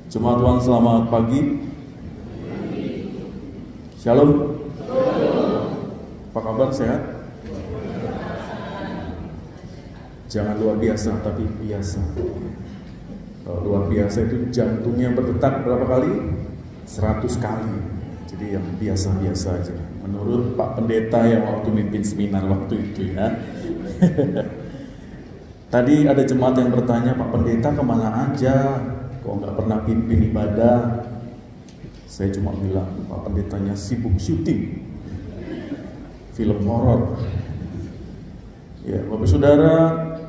Jemaat Tuhan, selamat pagi. Shalom. Apa kabar, sehat? Jangan luar biasa, tapi biasa. Kalau luar biasa itu jantungnya berdetak berapa kali? 100 kali. Jadi yang biasa-biasa aja. Menurut Pak Pendeta yang waktu mimpin seminar waktu itu ya. Tadi ada jemaat yang bertanya, Pak Pendeta kemana aja? Kok nggak pernah pimpin ibadah? Saya cuma bilang, Pak Pendetanya sibuk syuting film horor. Ya, Bapak Saudara,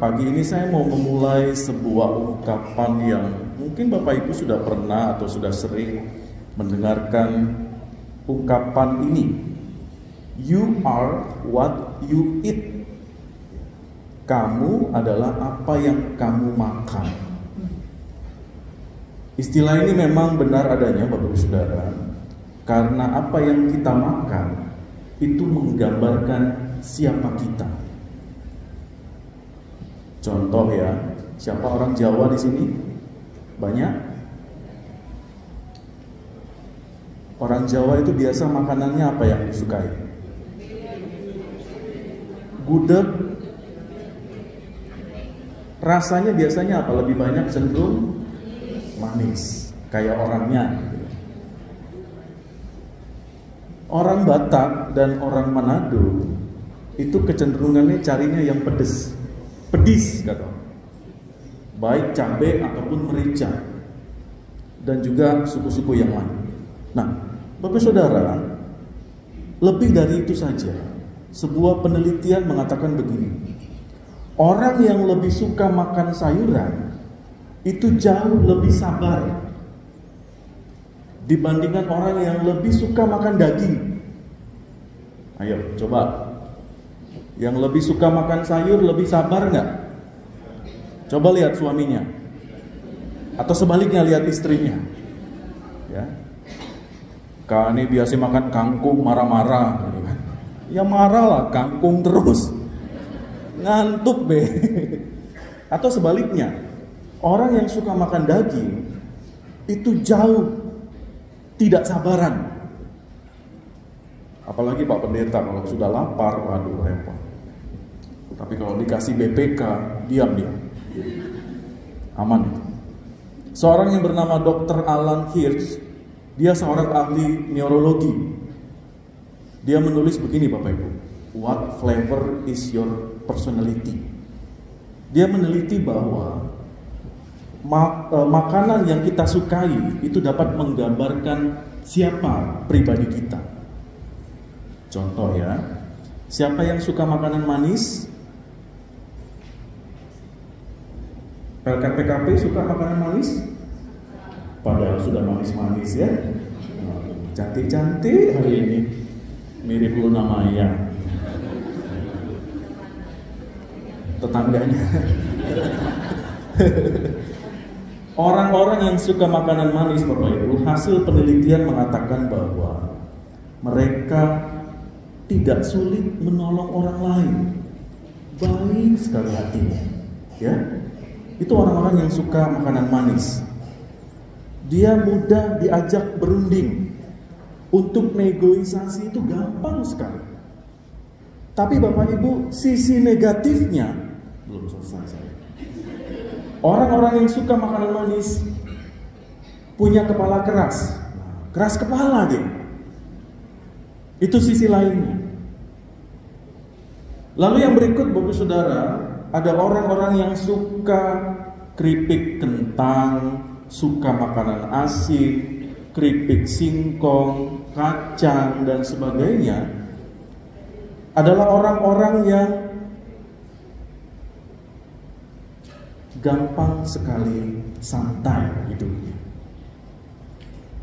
pagi ini saya mau memulai sebuah ungkapan yang mungkin Bapak Ibu sudah pernah atau sudah sering mendengarkan ungkapan ini. You are what you eat. Kamu adalah apa yang kamu makan. Istilah ini memang benar adanya, Bapak Ibu Saudara, karena apa yang kita makan itu menggambarkan siapa kita. Contoh ya, siapa orang Jawa di sini? Banyak? Orang Jawa itu biasa makanannya apa yang disukai? Gudeg. Rasanya biasanya apa? Lebih banyak cenderung manis, kayak orangnya. Orang Batak dan orang Manado itu kecenderungannya carinya yang pedes, pedis kata, baik cabai ataupun merica, dan juga suku-suku yang lain. Nah, Bapak Saudara, lebih dari itu saja, sebuah penelitian mengatakan begini: orang yang lebih suka makan sayuran itu jauh lebih sabar dibandingkan orang yang lebih suka makan daging. Ayo coba, yang lebih suka makan sayur lebih sabar nggak? Coba lihat suaminya, atau sebaliknya lihat istrinya. Ya, ini biasa makan kangkung marah-marah, gitu kan? Ya marah lah, kangkung terus, ngantuk be. Atau sebaliknya, orang yang suka makan daging itu jauh tidak sabaran. Apalagi Pak Pendeta kalau sudah lapar, waduh repot. Tapi kalau dikasih BPK, diam dia. Aman itu. Seorang yang bernama Dr. Alan Hirsch, dia seorang ahli neurologi. Dia menulis begini Bapak Ibu, what flavor is your personality? Dia meneliti bahwa makanan yang kita sukai itu dapat menggambarkan siapa pribadi kita. Contoh ya, siapa yang suka makanan manis? PKP suka makanan manis? Padahal sudah manis-manis ya. Cantik-cantik hari ini, mirip Luna Maya, tetangganya. Orang-orang yang suka makanan manis, Bapak Ibu, hasil penelitian mengatakan bahwa mereka tidak sulit menolong orang lain. Baik sekali hatinya. Ya, itu orang-orang yang suka makanan manis. Dia mudah diajak berunding. Untuk negosiasi itu gampang sekali. Tapi Bapak Ibu, sisi negatifnya belum selesai saya. Orang-orang yang suka makanan manis punya kepala keras. Keras kepala dia. Itu sisi lainnya. Lalu yang berikut Bapak Saudara, ada orang-orang yang suka keripik kentang, suka makanan asin, keripik singkong, kacang, dan sebagainya adalah orang-orang yang gampang sekali santai hidupnya.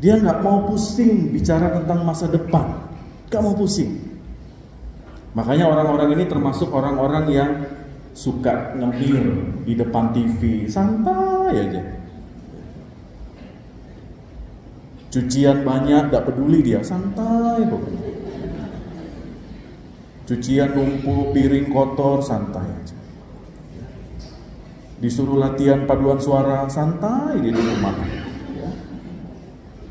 Dia nggak mau pusing bicara tentang masa depan, nggak mau pusing. Makanya orang-orang ini termasuk orang-orang yang suka ngemil di depan TV, santai aja. Cucian banyak, nggak peduli dia, santai pokoknya. Cucian numpuk, piring kotor, santai aja. Disuruh latihan paduan suara, santai di rumah. Ya.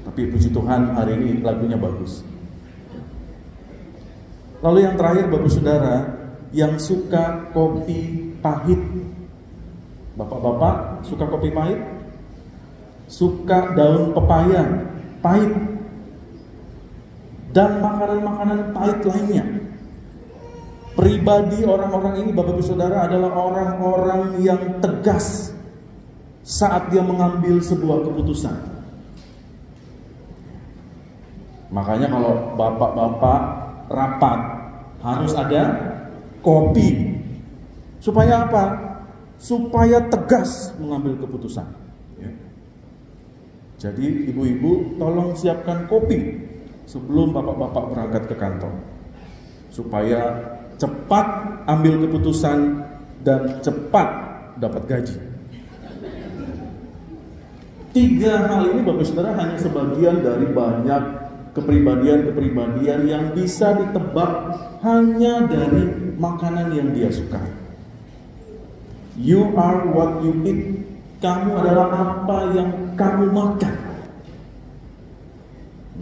Tapi puji Tuhan hari ini lagunya bagus. Lalu yang terakhir Bapak Saudara, yang suka kopi pahit. Bapak-bapak suka kopi pahit? Suka daun pepaya pahit. Dan makanan-makanan pahit lainnya. Pribadi orang-orang ini Bapak Ibu Saudara adalah orang-orang yang tegas saat dia mengambil sebuah keputusan. Makanya kalau bapak-bapak rapat harus ada kopi. Supaya apa? Supaya tegas mengambil keputusan. Jadi ibu-ibu tolong siapkan kopi sebelum bapak-bapak berangkat ke kantor. Supaya cepat ambil keputusan dan cepat dapat gaji. 3 hal ini Bapak Saudara hanya sebagian dari banyak kepribadian-kepribadian yang bisa ditebak hanya dari makanan yang dia sukai. You are what you eat. Kamu adalah apa yang kamu makan.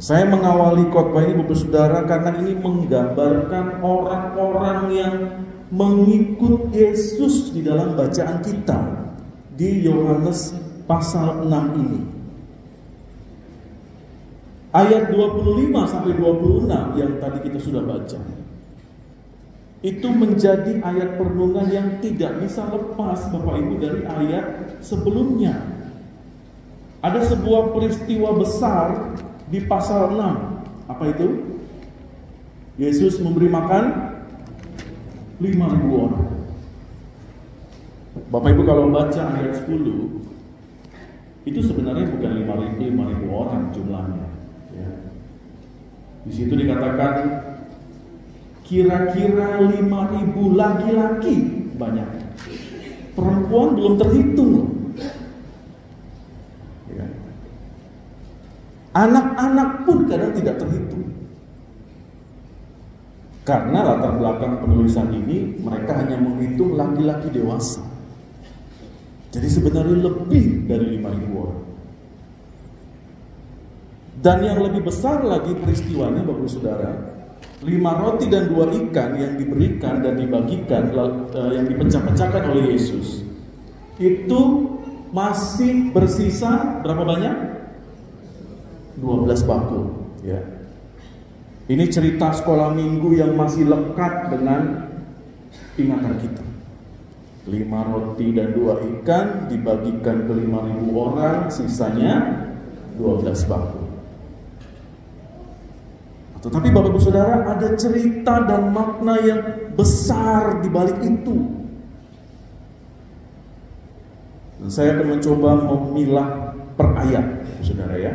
Saya mengawali khotbah ini Bapak Saudara karena ini menggambarkan orang-orang yang mengikut Yesus di dalam bacaan kita di Yohanes pasal 6 ini. Ayat 25 sampai 26 yang tadi kita sudah baca. Itu menjadi ayat perenungan yang tidak bisa lepas Bapak Ibu dari ayat sebelumnya. Ada sebuah peristiwa besar di pasal 6. Apa itu? Yesus memberi makan 5.000 orang. Bapak Ibu kalau baca ayat 10, itu sebenarnya bukan 5.000 orang jumlahnya. Ya. Di situ dikatakan kira-kira 5.000 laki-laki banyak. Perempuan belum terhitung. Ya. Anak-anak pun kadang tidak terhitung. Karena latar belakang penulisan ini mereka hanya menghitung laki-laki dewasa. Jadi sebenarnya lebih dari 5.000 orang. Dan yang lebih besar lagi peristiwanya Bapak Saudara, 5 roti dan 2 ikan yang diberikan dan dibagikan, yang dipecah-pecahkan oleh Yesus, itu masih bersisa berapa banyak? 12 bakul. Ya. Ini cerita sekolah minggu yang masih lekat dengan ingatan kita. 5 roti dan 2 ikan dibagikan ke 5.000 orang, sisanya 12 bakul. Tetapi Bapak Ibu Saudara, ada cerita dan makna yang besar di balik itu. Dan saya akan mencoba memilah per ayat, Saudara ya.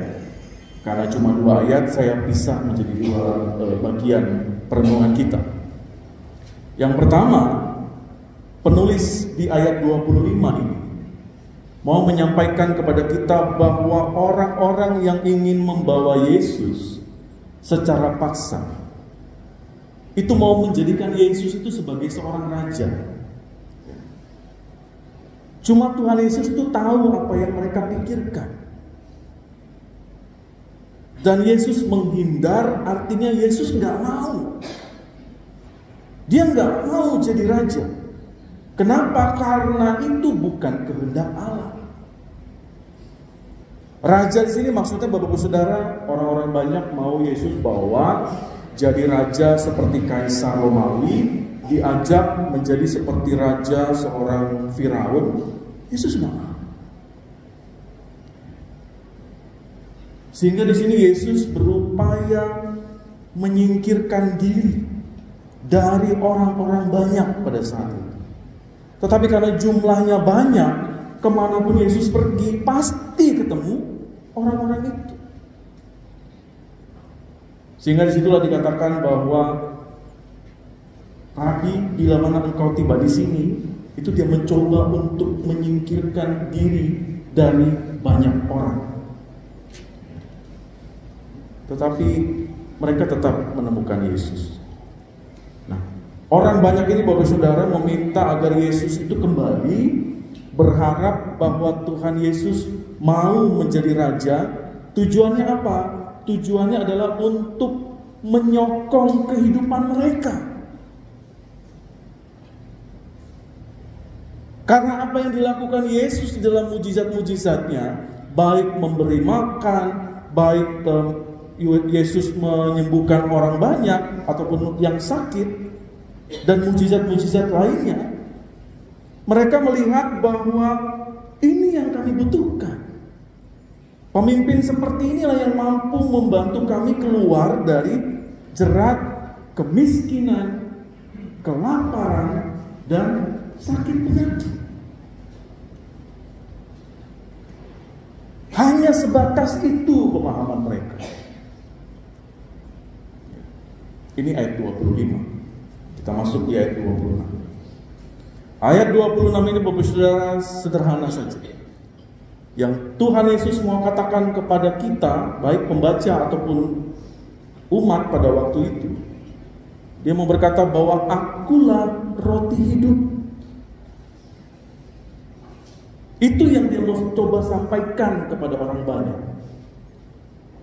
Karena cuma 2 ayat, saya pisah menjadi 2 bagian perenungan kita. Yang pertama, penulis di ayat 25 ini mau menyampaikan kepada kita bahwa orang-orang yang ingin membawa Yesus secara paksa itu mau menjadikan Yesus itu sebagai seorang raja. Cuma Tuhan Yesus itu tahu apa yang mereka pikirkan. Dan Yesus menghindar, artinya Yesus nggak mau. Dia nggak mau jadi raja. Kenapa? Karena itu bukan kehendak Allah. Raja di sini maksudnya Bapak Ibu Saudara, orang-orang banyak mau Yesus bawa jadi raja seperti Kaisar Romawi, diajak menjadi seperti raja seorang Firaun. Yesus nggak mau. Sehingga di sini Yesus berupaya menyingkirkan diri dari orang-orang banyak pada saat itu. Tetapi karena jumlahnya banyak, kemanapun Yesus pergi pasti ketemu orang-orang itu. Sehingga disitulah dikatakan bahwa Rabi, bila mana engkau tiba di sini, itu dia mencoba untuk menyingkirkan diri dari banyak orang. Tetapi mereka tetap menemukan Yesus. Nah, orang banyak ini Bapak Saudara meminta agar Yesus itu kembali, berharap bahwa Tuhan Yesus mau menjadi raja. Tujuannya apa? Tujuannya adalah untuk menyokong kehidupan mereka. Karena apa yang dilakukan Yesus di dalam mujizat-mujizatnya, baik memberi makan, baik Yesus menyembuhkan orang banyak ataupun yang sakit, dan mujizat-mujizat lainnya, mereka melihat bahwa ini yang kami butuhkan. Pemimpin seperti inilah yang mampu membantu kami keluar dari jerat kemiskinan, kelaparan, dan sakit penyakit. Hanya sebatas itu pemahaman mereka. Ini ayat 25. Kita masuk di ayat 26. Ayat 26 ini Bapak Saudara sederhana saja. Yang Tuhan Yesus mau katakan kepada kita, baik pembaca ataupun umat pada waktu itu, dia mau berkata bahwa akulah roti hidup. Itu yang dia mau coba sampaikan kepada orang banyak.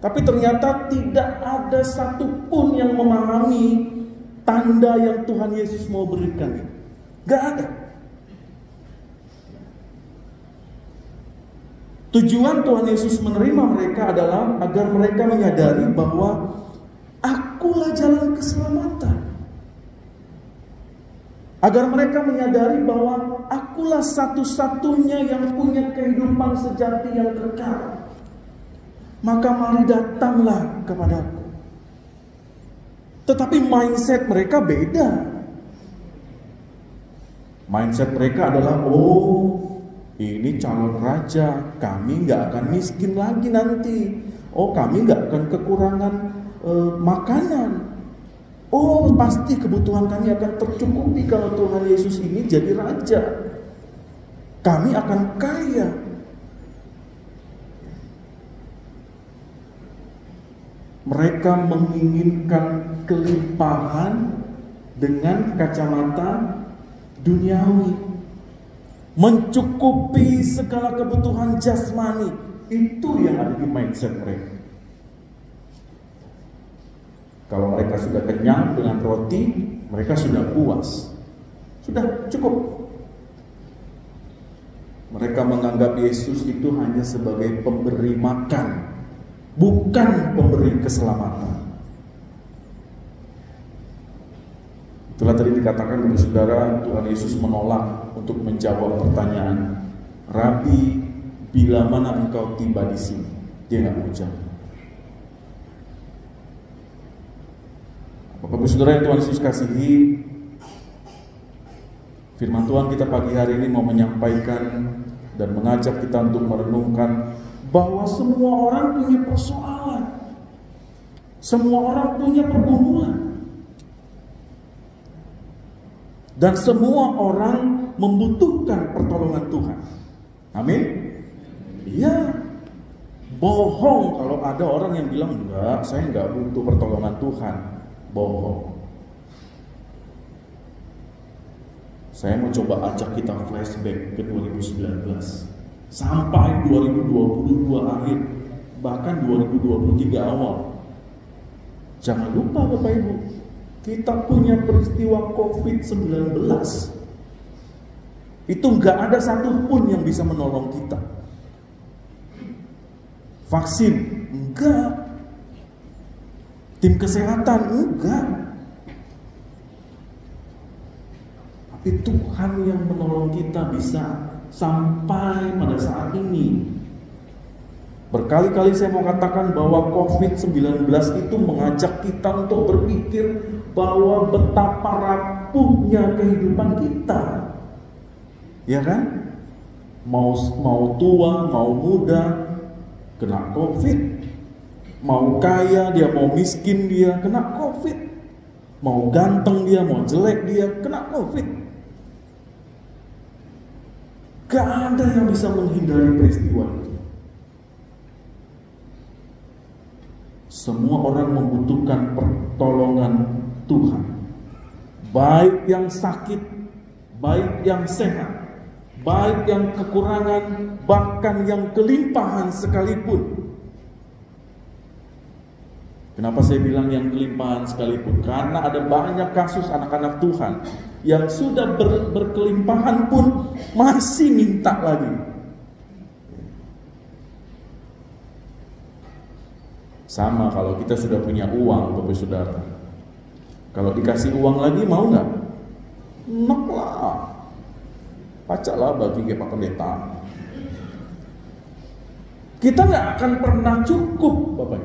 Tapi ternyata tidak ada satupun yang memahami tanda yang Tuhan Yesus mau berikan. Gak ada. Tujuan Tuhan Yesus menerima mereka adalah agar mereka menyadari bahwa akulah jalan keselamatan. Agar mereka menyadari bahwa akulah satu-satunya yang punya kehidupan sejati yang kekal. Maka mari datanglah kepadaku. Tetapi mindset mereka beda. Mindset mereka adalah, oh ini calon raja, kami gak akan miskin lagi nanti. Oh kami gak akan kekurangan makanan. Oh pasti kebutuhan kami akan tercukupi kalau Tuhan Yesus ini jadi raja. Kami akan kaya. Mereka menginginkan kelimpahan dengan kacamata duniawi. Mencukupi segala kebutuhan jasmani. Itu yang ada di mindset mereka. Kalau mereka sudah kenyang dengan roti, mereka sudah puas. Sudah cukup. Mereka menganggap Yesus itu hanya sebagai pemberi makan, bukan pemberi keselamatan. Itulah tadi dikatakan kepada saudara, Tuhan Yesus menolak untuk menjawab pertanyaan, Rabi, bila mana engkau tiba di sini? Dia nggak mau jawab. Bapak saudara yang Tuhan Yesus kasihi, firman Tuhan kita pagi hari ini mau menyampaikan dan mengajak kita untuk merenungkan bahwa semua orang punya persoalan, semua orang punya pergumulan, dan semua orang membutuhkan pertolongan Tuhan. Amin. Iya. Bohong kalau ada orang yang bilang enggak, saya enggak butuh pertolongan Tuhan. Bohong. Saya mau coba ajak kita flashback ke 2019 sampai 2022 akhir, bahkan 2023 awal. Jangan lupa Bapak Ibu, kita punya peristiwa COVID-19. Itu nggak ada satupun yang bisa menolong kita. Vaksin enggak. Tim kesehatan enggak. Tapi Tuhan yang menolong kita bisa sampai pada saat ini. Berkali-kali saya mau katakan bahwa COVID-19 itu mengajak kita untuk berpikir bahwa betapa rapuhnya kehidupan kita. Ya kan? Mau tua, mau muda, kena COVID. Mau kaya dia, mau miskin dia, kena COVID. Mau ganteng dia, mau jelek dia, kena COVID. Gak ada yang bisa menghindari peristiwa itu. Semua orang membutuhkan pertolongan Tuhan. Baik yang sakit, baik yang sehat, baik yang kekurangan, bahkan yang kelimpahan sekalipun. Kenapa saya bilang yang kelimpahan sekalipun? Karena ada banyak kasus anak-anak Tuhan yang sudah berkelimpahan pun masih minta lagi. Sama kalau kita sudah punya uang, Bapak Saudara. Kalau dikasih uang lagi mau nggak? Enak lah. Pacaklah bagi Pak Pendeta. Kita nggak akan pernah cukup, Bapak.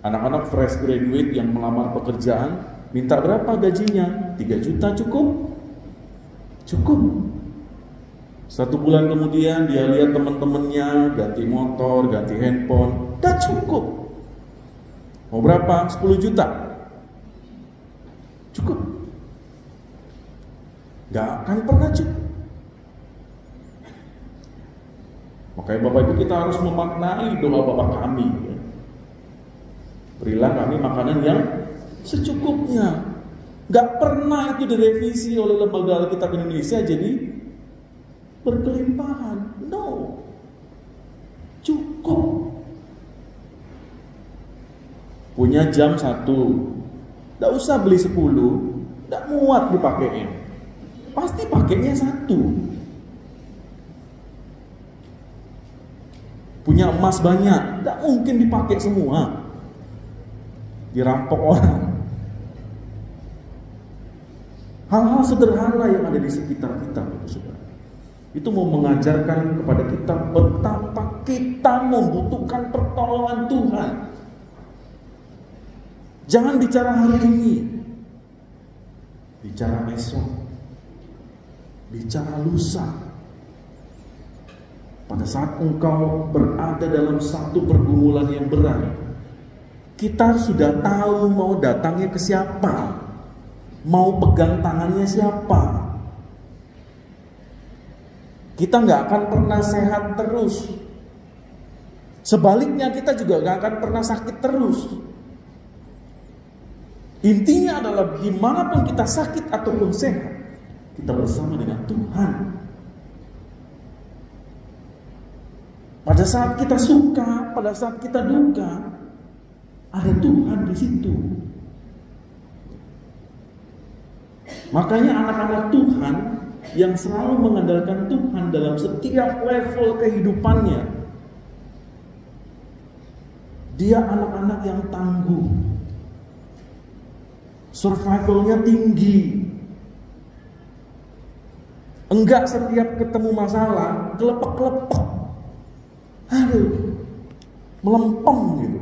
Anak-anak fresh graduate yang melamar pekerjaan, minta berapa gajinya? 3 juta cukup? Cukup. 1 bulan kemudian dia lihat teman-temannya ganti motor, ganti handphone, udah cukup. Mau berapa? 10 juta? Cukup. Gak akan pernah cukup. Makanya Bapak Ibu kita harus memaknai doa Bapak kami. Berilah kami makanan yang secukupnya. Gak pernah itu direvisi oleh lembaga Alkitab Indonesia jadi berkelimpahan. No. Cukup. Punya jam 1, gak usah beli 10, gak muat dipakainya. Pasti pakainya 1. Punya emas banyak, gak mungkin dipakai semua. Dirampok orang. Hal-hal sederhana yang ada di sekitar kita, Saudara, itu mau mengajarkan kepada kita betapa kita membutuhkan pertolongan Tuhan. Jangan bicara hari ini, bicara esok, bicara lusa. Pada saat engkau berada dalam satu pergumulan yang berat, kita sudah tahu mau datangnya ke siapa, mau pegang tangannya siapa. Kita nggak akan pernah sehat terus. Sebaliknya kita juga nggak akan pernah sakit terus. Intinya adalah dimanapun kita sakit ataupun sehat, kita bersama dengan Tuhan. Pada saat kita suka, pada saat kita duka, ada Tuhan di situ. Makanya anak-anak Tuhan yang selalu mengandalkan Tuhan dalam setiap level kehidupannya, dia anak-anak yang tangguh, survivalnya tinggi. Enggak setiap ketemu masalah kelepek-kelepek, aduh, melempem gitu.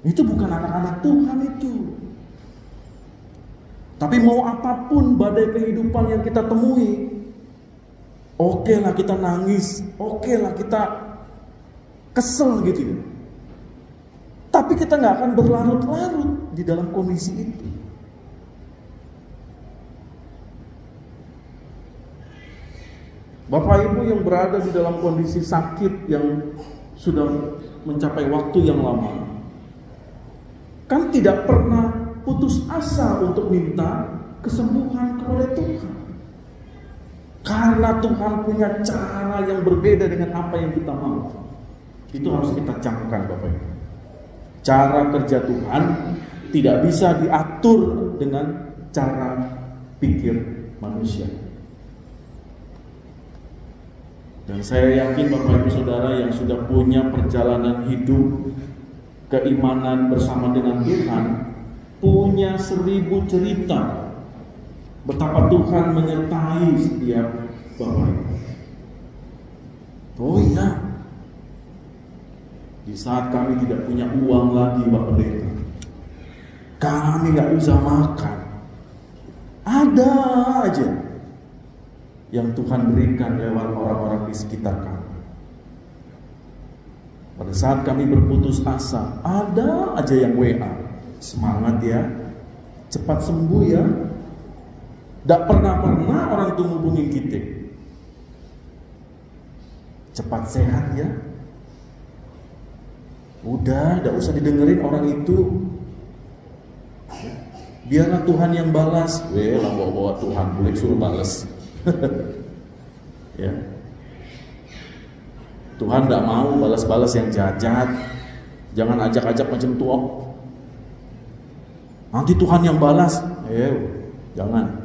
Itu bukan anak-anak Tuhan itu. Tapi mau apapun badai kehidupan yang kita temui, oke lah kita nangis, oke lah kita kesel gitu. Tapi kita nggak akan berlarut-larut di dalam kondisi itu. Bapak Ibu yang berada di dalam kondisi sakit yang sudah mencapai waktu yang lama, kan tidak pernah putus asa untuk minta kesembuhan kepada Tuhan. Karena Tuhan punya cara yang berbeda dengan apa yang kita mau. Itu harus kita camkan, Bapak Ibu. Cara kerja Tuhan tidak bisa diatur dengan cara pikir manusia. Dan saya yakin Bapak Ibu Saudara yang sudah punya perjalanan hidup keimanan bersama dengan Tuhan, punya 1000 cerita betapa Tuhan menyertai setiap Bapak Ibu. Oh iya, di saat kami tidak punya uang lagi Pak Pendeta, kami nggak bisa makan, ada aja yang Tuhan berikan lewat orang-orang di sekitar kami. Pada saat kami berputus asa, ada aja yang WA, semangat ya, cepat sembuh ya. Tidak pernah orang itu hubungi kita, cepat sehat ya. Udah, tidak usah didengerin orang itu. Biarlah Tuhan yang balas. Lah bawa Tuhan boleh suruh balas. Ya. Tuhan tidak mau balas-balas yang jahat-jahat. Jangan ajak-ajak macam tua. Nanti Tuhan yang balas. Jangan.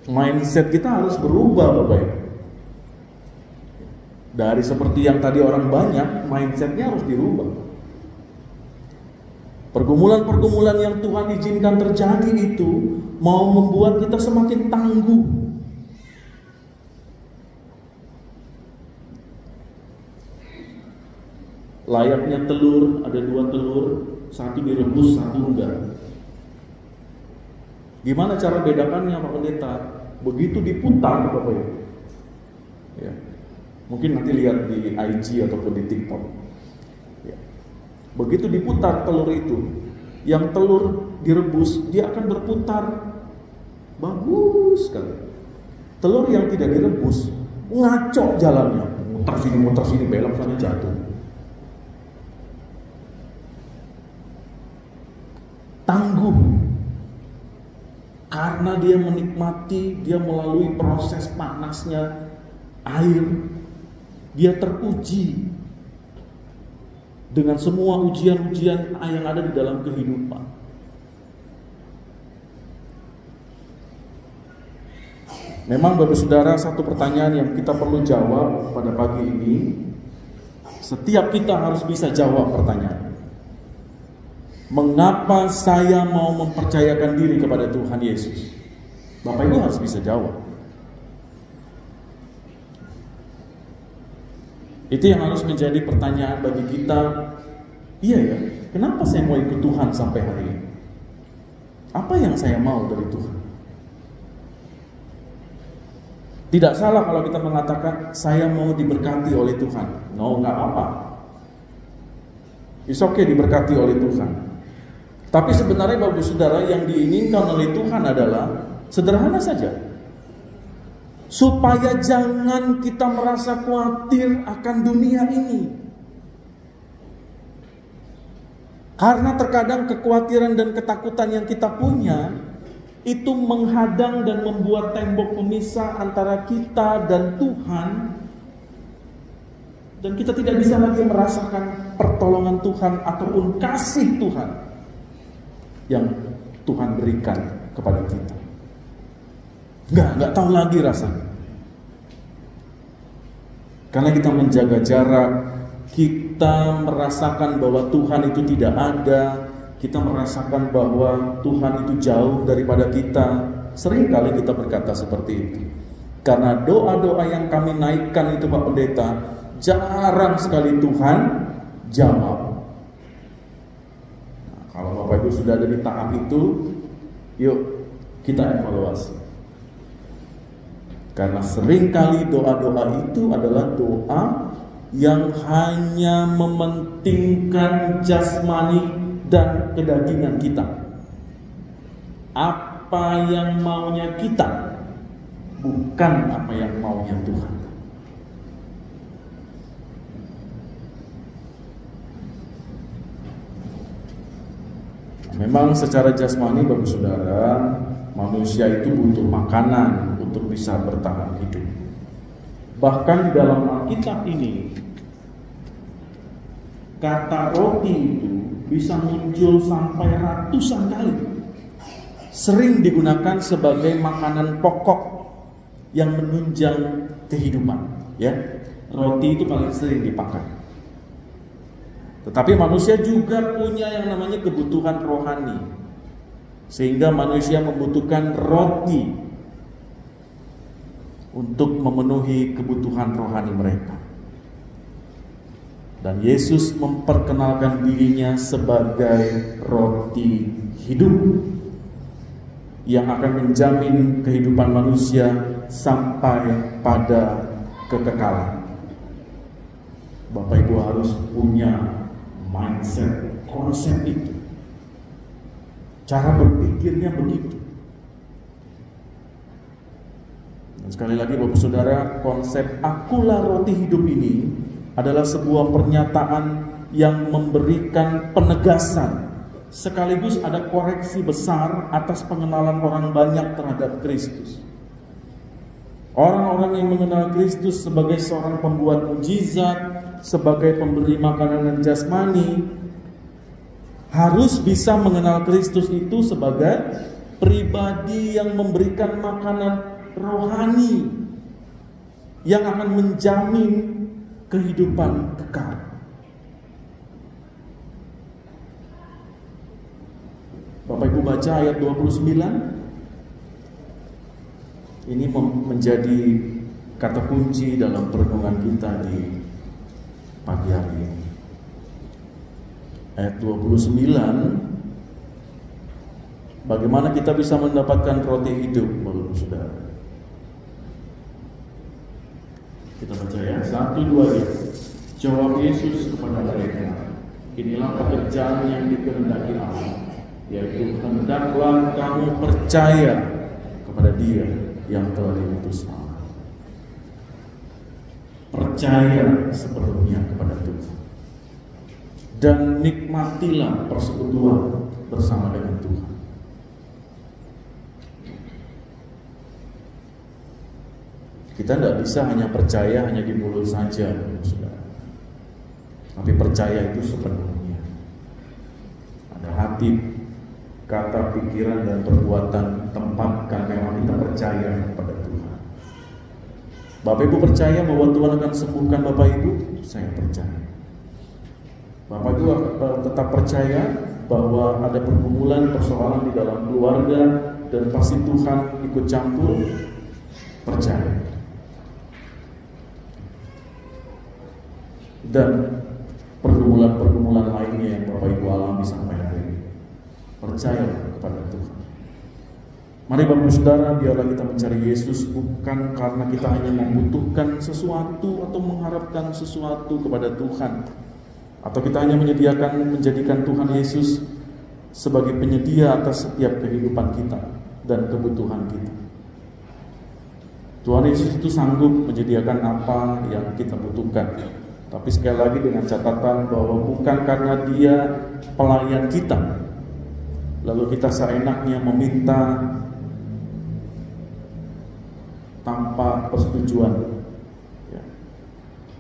Mindset kita harus berubah Bapak Ibu. Dari seperti yang tadi orang banyak, mindsetnya harus dirubah. Pergumulan-pergumulan yang Tuhan izinkan terjadi itu mau membuat kita semakin tangguh. Layaknya telur, ada 2 telur, satu direbus, satu enggak. Gimana cara bedakannya Pak Pendeta? Begitu diputar Bapak Ibu, ya, mungkin nanti lihat di IG ataupun di TikTok, ya. Begitu diputar telur itu, yang telur direbus dia akan berputar bagus sekali. Telur yang tidak direbus ngaco jalannya, muter sini belok sana jatuh. Tangguh karena dia menikmati, dia melalui proses panasnya air, dia teruji dengan semua ujian-ujian yang ada di dalam kehidupan. Memang Bapak Saudara, satu pertanyaan yang kita perlu jawab pada pagi ini, setiap kita harus bisa jawab pertanyaan. Mengapa saya mau mempercayakan diri kepada Tuhan Yesus? Bapak Ibu harus bisa jawab. Itu yang harus menjadi pertanyaan bagi kita. Iya ya, kenapa saya mau ikut Tuhan sampai hari ini? Apa yang saya mau dari Tuhan? Tidak salah kalau kita mengatakan saya mau diberkati oleh Tuhan. No, nggak apa. It's okay diberkati oleh Tuhan. Tapi sebenarnya Bapak Saudara, yang diinginkan oleh Tuhan adalah sederhana saja. Supaya jangan kita merasa khawatir akan dunia ini. Karena terkadang kekhawatiran dan ketakutan yang kita punya itu menghadang dan membuat tembok pemisah antara kita dan Tuhan. Dan kita tidak bisa lagi merasakan pertolongan Tuhan ataupun kasih Tuhan yang Tuhan berikan kepada kita. Nggak tahu lagi rasanya. Karena kita menjaga jarak, kita merasakan bahwa Tuhan itu tidak ada, kita merasakan bahwa Tuhan itu jauh daripada kita. Seringkali kita berkata seperti itu. Karena doa-doa yang kami naikkan itu Pak Pendeta, jarang sekali Tuhan jawab. Kalau Bapak Ibu sudah ada di tahap itu, yuk kita evaluasi. Karena seringkali doa-doa itu adalah doa yang hanya mementingkan jasmani dan kedagingan kita. Apa yang maunya kita, bukan apa yang maunya Tuhan. Memang secara jasmani Bapak Saudara, manusia itu butuh makanan untuk bisa bertahan hidup. Bahkan di dalam Alkitab ini, kata roti itu bisa muncul sampai ratusan kali. Sering digunakan sebagai makanan pokok yang menunjang kehidupan, ya. Roti itu paling sering dipakai. Tetapi manusia juga punya yang namanya kebutuhan rohani. Sehingga manusia membutuhkan roti untuk memenuhi kebutuhan rohani mereka. Dan Yesus memperkenalkan dirinya sebagai roti hidup yang akan menjamin kehidupan manusia sampai pada kekekalan. Bapak Ibu harus punya mindset, konsep itu. Cara berpikirnya begitu. Dan sekali lagi Bapak Saudara, konsep akulah roti hidup ini adalah sebuah pernyataan yang memberikan penegasan, sekaligus ada koreksi besar atas pengenalan orang banyak terhadap Kristus. Orang-orang yang mengenal Kristus sebagai seorang pembuat mujizat, sebagai pemberi makanan dan jasmani, harus bisa mengenal Kristus itu sebagai pribadi yang memberikan makanan rohani yang akan menjamin kehidupan kekal. Bapak Ibu baca ayat 29. Ini menjadi kata kunci dalam perenungan kita di pagi hari ini. Ayat 29, bagaimana kita bisa mendapatkan roti hidup, Bapak Saudara? Kita baca ya, 1, 2, 3. Jawab Yesus kepada mereka, inilah pekerjaan yang dikehendaki Allah, yaitu hendaklah kamu percaya kepada Dia yang telah diutus Allah. Percaya sepenuhnya kepada Tuhan. Dan nikmatilah persekutuan bersama dengan Tuhan. Kita tidak bisa hanya percaya hanya di mulut saja, saudara. Tapi percaya itu sepenuhnya. Ada hati, kata, pikiran, dan perbuatan tempatkan memang kita percaya kepada Tuhan. Bapak Ibu percaya bahwa Tuhan akan sembuhkan Bapak Ibu? Saya percaya. Bapak Ibu tetap percaya bahwa ada pergumulan, persoalan di dalam keluarga dan pasti Tuhan ikut campur? Percaya. Dan pergumulan-pergumulan lainnya yang Bapak Ibu alami sampai hari ini, percaya kepada Tuhan. Mari Bapak Saudara, biarlah kita mencari Yesus bukan karena kita hanya membutuhkan sesuatu atau mengharapkan sesuatu kepada Tuhan, atau kita hanya menjadikan Tuhan Yesus sebagai penyedia atas setiap kehidupan kita dan kebutuhan kita. Tuhan Yesus itu sanggup menyediakan apa yang kita butuhkan. Tapi sekali lagi dengan catatan bahwa bukan karena Dia pelayan kita, lalu kita seenaknya meminta tanpa persetujuan.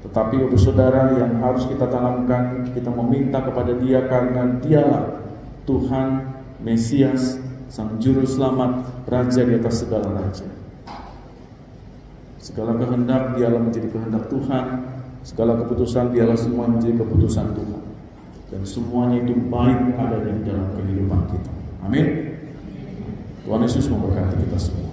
Tetapi Bapak Saudara, yang harus kita tanamkan, kita meminta kepada Dia karena Dialah Tuhan, Mesias, Sang Juru Selamat, Raja di atas segala raja. Segala kehendak Dialah menjadi kehendak Tuhan, segala keputusan Dialah semua menjadi keputusan Tuhan. Dan semuanya itu baik ada di dalam kehidupan kita. Amin. Tuhan Yesus memberkati kita semua.